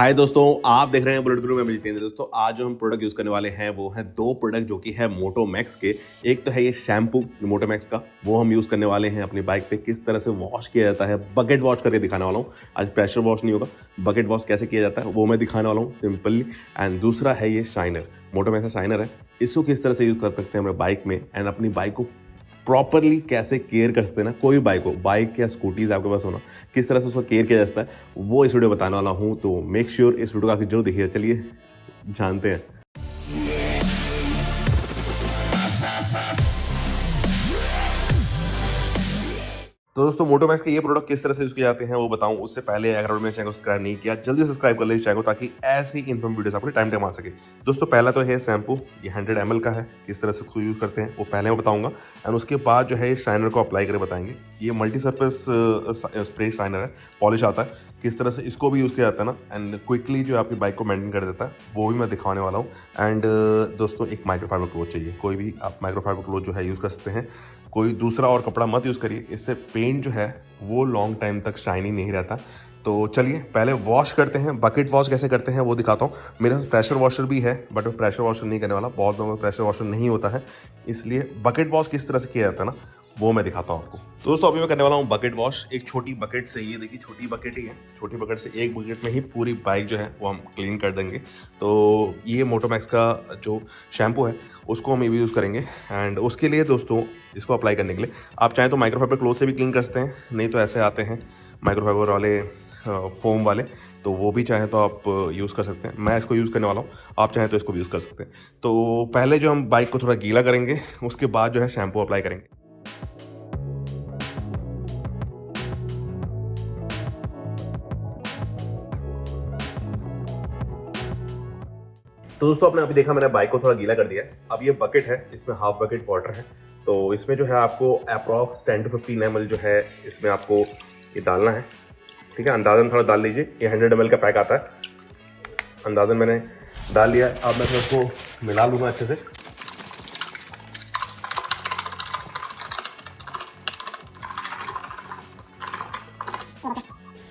हाय दोस्तों, आप देख रहे हैं बुलेट गुरु में जितेंद्र। दोस्तों आज जो हम प्रोडक्ट यूज़ करने वाले हैं वो हैं दो प्रोडक्ट जो कि है मोटोमैक्स के। एक तो है ये शैम्पू मोटोमैक्स का, वो हम यूज़ करने वाले हैं अपनी बाइक पे। किस तरह से वॉश किया जाता है, बकेट वॉश करके दिखाने वाला हूँ। आज प्रेशर वॉश नहीं होगा, बकेट वॉश कैसे किया जाता है वो मैं दिखाने वाला हूँ सिंपली। एंड दूसरा है ये शाइनर, मोटोमैक्स का शाइनर है। इसको किस तरह से यूज़ कर सकते हैं अपने बाइक में एंड अपनी बाइक को प्रॉपरली कैसे केयर कर सकते हैं ना। कोई बाइक हो, बाइक या स्कूटीज आपके पास होना, किस तरह से उसका केयर किया जाता है वो इस वीडियो बताने वाला हूँ। तो मेक श्योर इस वीडियो को आखिर जरूर देखिए। चलिए जानते हैं। तो दोस्तों मोटोमैक्स के ये प्रोडक्ट किस तरह से यूज़ किए जाते हैं वो बताऊं उससे पहले अगर आपने चैनल को सब्सक्राइब नहीं किया जल्दी सब्सक्राइब कर लीजिए चैनल को, ताकि ऐसी इन्फॉर्म वीडियोस आपको टाइम टाइम आ सके। दोस्तों पहला तो है शैम्पू, ये 100 ml का है। किस तरह से उसको यूज़ करते हैं वो पहले मैं बताऊंगा एंड उसके बाद जो है शाइनर को अप्लाई करके बताएंगे। ये मल्टी सर्फेस स्प्रे शाइनर है, पॉलिश आता है। किस तरह से इसको भी यूज़ किया जाता है ना एंड क्विकली जो आपकी बाइक को मेंटेन कर देता है वो भी मैं दिखाने वाला हूँ। एंड दोस्तों एक माइक्रोफाइबर क्लोथ चाहिए, कोई भी आप माइक्रोफाइबर क्लोथ जो है यूज़ कर सकते हैं। कोई दूसरा और कपड़ा मत यूज़ करिए, इससे पेंट जो है वो लॉन्ग टाइम तक शाइनी नहीं रहता। तो चलिए पहले वॉश करते हैं। बकेट वॉश कैसे करते हैं वो दिखाता हूँ। मेरे पास प्रेशर वॉशर भी है बट मैं प्रेशर वॉशर नहीं करने वाला, बहुत लोगों का प्रेशर वॉशर नहीं होता है, इसलिए बकेट वॉश किस तरह से किया जाता है ना वो मैं दिखाता हूँ आपको। तो दोस्तों अभी मैं करने वाला हूँ बकेट वॉश। एक छोटी बकेट से, ये देखिए छोटी बकेट ही है, छोटी बकेट से एक बकेट में ही पूरी बाइक जो है वो हम क्लीन कर देंगे। तो ये मोटोमैक्स का जो शैम्पू है उसको हम यूज़ करेंगे। एंड उसके लिए दोस्तों इसको अप्लाई करने के लिए आप चाहें तो माइक्रोफाइबर क्लोथ से भी क्लीन कर सकते हैं, नहीं तो ऐसे आते हैं माइक्रोफाइबर वाले फोम वाले, तो वो भी चाहें तो आप यूज़ कर सकते हैं। मैं इसको यूज़ करने वाला हूँ, आप चाहें तो इसको भी यूज़ कर सकते हैं। तो पहले जो हम बाइक को थोड़ा गीला करेंगे उसके बाद जो है शैम्पू अप्लाई करेंगे। तो दोस्तों आपने अभी देखा मैंने बाइक को थोड़ा गीला कर दिया है। अब ये बकेट है, इसमें हाफ बकेट वाटर है। तो इसमें जो है आपको अप्रॉक्स 10 to 15 ml जो है इसमें आपको ये डालना है। ठीक है, अंदाजन थोड़ा डाल लीजिए। ये 100 ml का पैक आता है, अंदाजन मैंने डाल लिया। अब मैं इसको मिला लूँगा अच्छे से।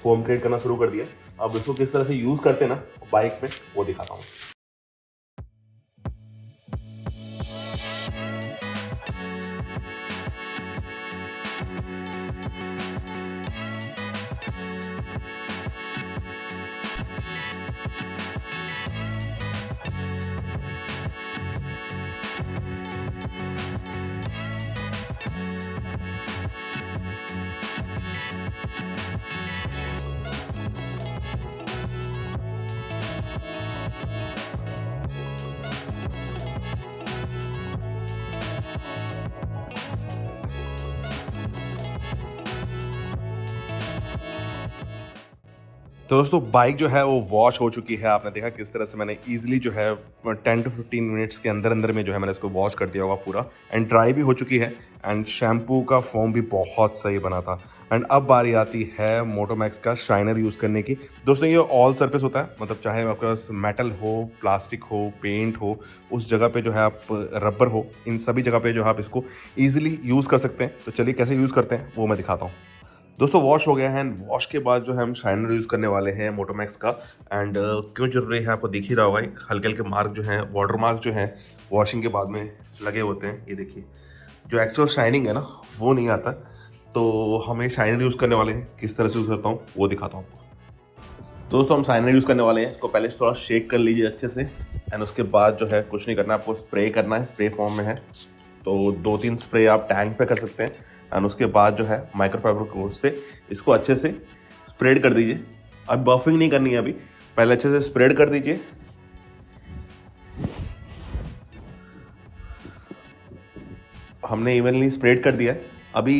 फोम क्रिएट करना शुरू कर दिया। अब इसको किस तरह से यूज़ करते हैं ना बाइक में वो दिखाता हूँ। तो दोस्तों बाइक जो है वो वॉश हो चुकी है। आपने देखा किस तरह से मैंने इजीली जो है 10 to 15 मिनट्स के अंदर अंदर में जो है मैंने इसको वॉश कर दिया होगा पूरा। एंड ड्राई भी हो चुकी है एंड शैम्पू का फोम भी बहुत सही बना था। एंड अब बारी आती है मोटोमैक्स का शाइनर यूज़ करने की। दोस्तों ये ऑल सरफेस होता है, मतलब चाहे आपके पास मेटल हो, प्लास्टिक हो, पेंट हो, उस जगह पे जो है आप रबर हो, इन सभी जगह पे जो है आप इसको ईजिली यूज़ कर सकते हैं। तो चलिए कैसे यूज़ करते हैं वो मैं दिखाता हूँ। दोस्तों वॉश हो गया है एंड वॉश के बाद जो है हम शाइनर यूज़ करने वाले हैं मोटोमैक्स का। एंड क्यों जरूरी है आपको दिख ही रहा होगा, एक हल्के हल्के मार्क जो हैं, वाटर मार्क जो हैं वॉशिंग के बाद में लगे होते हैं। ये देखिए जो एक्चुअल शाइनिंग है ना वो नहीं आता। तो हमें शाइनर यूज़ करने वाले हैं, किस तरह से यूज़ करता हूँ वो दिखाता हूँ आपको। दोस्तों हम शाइनर यूज़ करने वाले हैं, इसको पहले थोड़ा शेक कर लीजिए अच्छे से। एंड उसके बाद जो है कुछ नहीं करना, आपको स्प्रे करना है, स्प्रे फॉर्म में है। तो 2-3 स्प्रे आप टैंक पे कर सकते हैं। एंड उसके बाद जो है माइक्रोफाइबर क्लोथ से इसको अच्छे से स्प्रेड कर दीजिए। अब बफिंग नहीं करनी है, अभी पहले अच्छे से स्प्रेड कर दीजिए। हमने इवनली स्प्रेड कर दिया है। अभी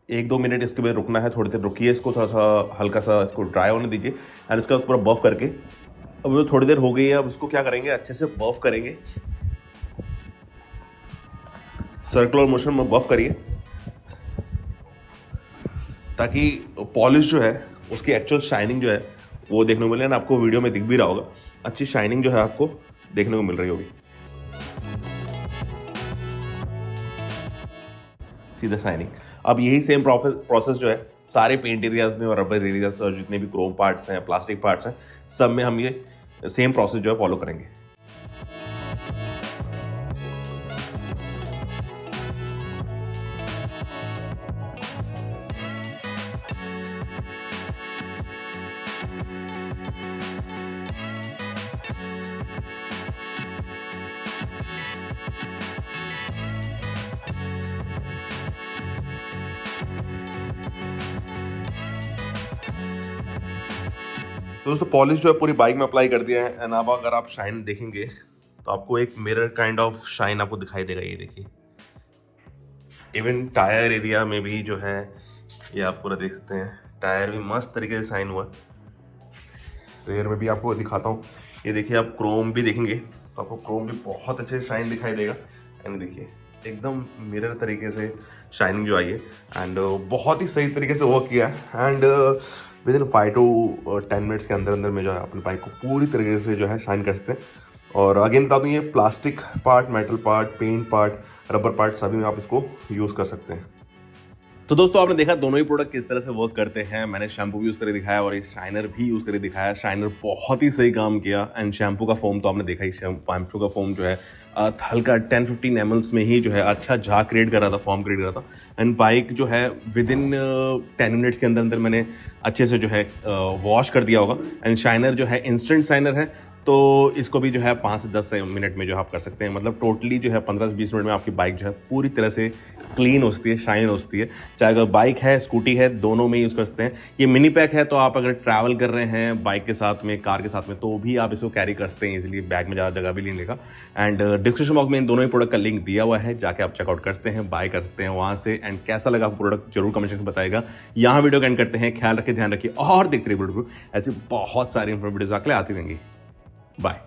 1-2 मिनट इसके बाद रुकना है, थोड़ी देर रुकिए, इसको थोड़ा सा हल्का सा इसको ड्राई होने दीजिए। एंड इसका पूरा बफ करके, अब वो थोड़ी देर हो गई है, अब इसको क्या करेंगे अच्छे से बफ करेंगे, सर्कुलर मोशन में बफ करिए ताकि पॉलिश जो है उसकी एक्चुअल शाइनिंग जो है वो देखने को मिले। ना आपको वीडियो में दिख भी रहा होगा, अच्छी शाइनिंग जो है आपको देखने को मिल रही होगी, सीधा शाइनिंग। अब यही सेम प्रोसेस जो है सारे पेंट एरियाज में और रबर एरियाज और जितने भी क्रोम पार्ट्स हैं, प्लास्टिक पार्ट्स हैं, सब में हम ये सेम प्रोसेस जो है फॉलो करेंगे। तो दोस्तों पॉलिश जो है पूरी बाइक में अप्लाई कर दिया है। एंड अब अगर आप शाइन देखेंगे तो आपको एक मिरर काइंड ऑफ शाइन आपको दिखाई देगा, ये देखिए। इवन टायर एरिया में भी जो है ये आप पूरा देख सकते हैं, टायर भी मस्त तरीके से शाइन हुआ है। रेयर में भी आपको दिखाता हूँ, ये देखिए। आप क्रोम भी देखेंगे तो आपको क्रोम भी बहुत अच्छे से शाइन दिखाई देगा। एंड देखिए एकदम मिरर तरीके से शाइनिंग जो आई है एंड बहुत ही सही तरीके से वर्क किया है। And with in 5 to 10 minutes के अंदर अंदर में जो है अपनी बाइक को पूरी तरीके से जो है शाइन कर सकते हैं। और अगेन बता दूँ, ये plastic part, metal part, paint part, rubber part सभी में आप इसको यूज़ कर सकते हैं। तो दोस्तों आपने देखा दोनों ही प्रोडक्ट किस तरह से वर्क करते हैं। मैंने शैम्पू भी यूज़ करके दिखाया और एक शाइनर भी यूज़ करके दिखाया। शाइनर बहुत ही सही काम किया एंड शैम्पू का फोम तो आपने देखा ही। शैम्पू का फोम जो है हल्का 10-15 ml में ही जो है अच्छा झाग क्रिएट कर रहा था, फॉर्म क्रिएट कर रहा था। एंड बाइक जो है विद इन 10 मिनट्स के अंदर अंदर मैंने अच्छे से जो है वॉश कर दिया होगा। एंड शाइनर जो है इंस्टेंट शाइनर है, तो इसको भी जो है 5 से 10 मिनट में जो आप कर सकते हैं। मतलब टोटली जो है 15 से 20 मिनट में आपकी बाइक जो है पूरी तरह से क्लीन होती है, शाइन होती है। चाहे अगर बाइक है, स्कूटी है, दोनों में यूज़ कर सकते हैं। ये मिनी पैक है, तो आप अगर ट्रैवल कर रहे हैं बाइक के साथ में, कार के साथ में, तो भी आप इसको कैरी कर सकते हैं इजीली। बैग में ज़्यादा जगह भी नहीं लेगा। एंड डिस्क्रिप्शन बॉक्स में इन दोनों ही प्रोडक्ट का लिंक दिया हुआ है, जाके आप चेकआउट कर सकते हैं, बाय कर सकते हैं वहाँ से। एंड कैसा लगा आपको प्रोडक्ट जरूर कमेंट सेक्शन में बताएगा। यहाँ वीडियो को एंड करते हैं। ख्याल रखिए, ध्यान रखिए और देखते रहिए वीडियो। ऐसी बहुत सारी इन्फॉर्मेटिव वीडियोज आके आती रहेंगी। बाय।